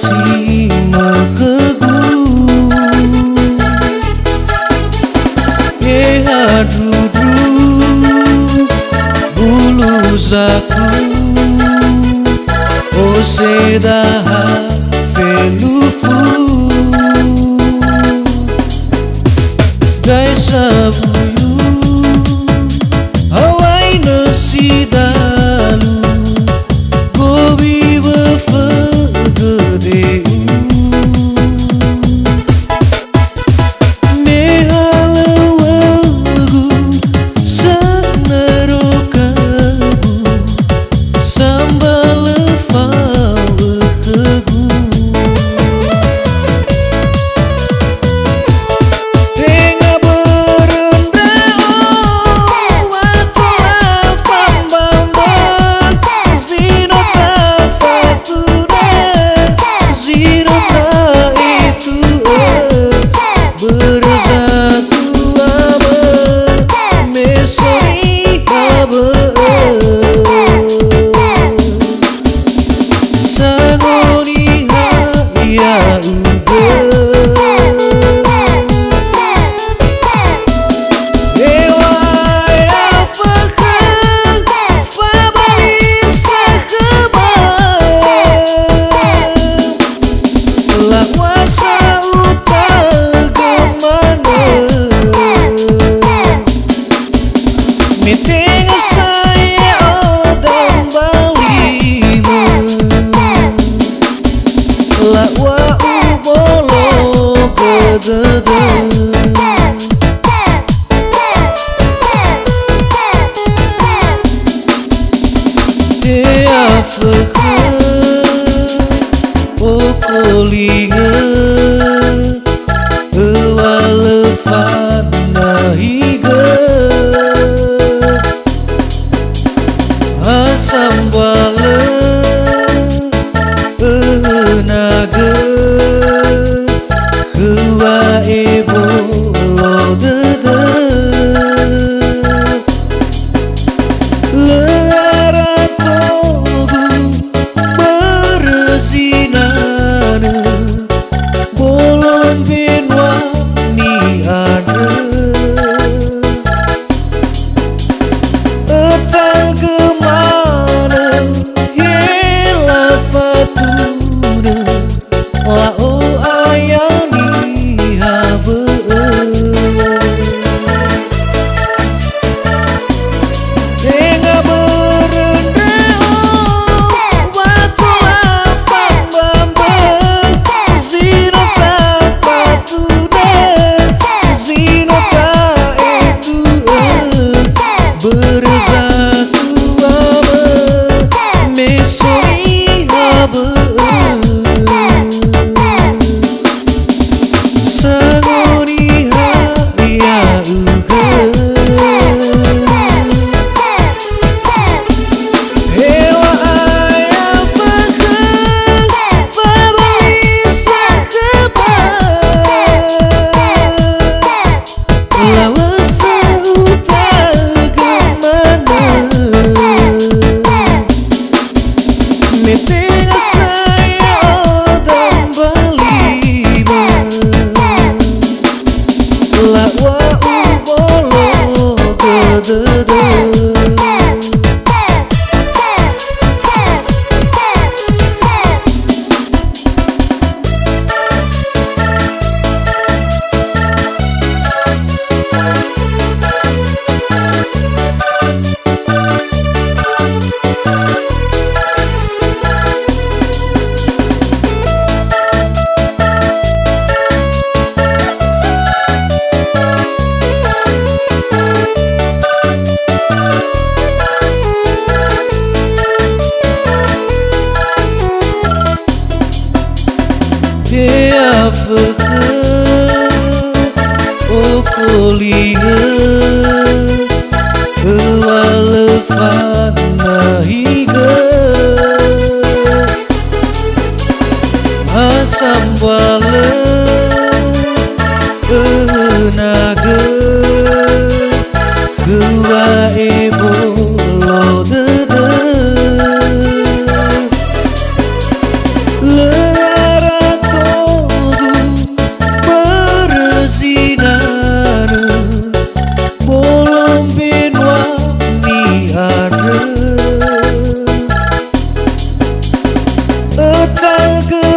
si mekegu hadudu bulu zaku osedaha felufu dai sabuyu hawai nasidalu gobi befegede mehalawagu Sanaro Kabu sambal fawekegu Tenga berendao waktu lafam bambang zino tafatuna zino ta itu berzatu aba mesori aba sangoni ya uga dewa ya fakir fabalisa kebal lakwasa utagamana meeting saya odang balima lakwa ubolo kedede dia fakir okolinga ewalefan nahiga asam bala naga kewa ebo lo dede lara togu berzinana bolon benwa ni ada etal gemana yela fatuna lao ayani habe Tenga berendao waktu lafam bambang zino tafatuna zino ta itu berzatu aba mesori aba sangoni ya uga Hewa ayah fakir fabalisa kebal lawasa utagamana meeting saya odang balima lakwa ubolo kedede dia fakir okolinga ewalefan nahiga asam bala naga kewa ebo lo dede lara tangga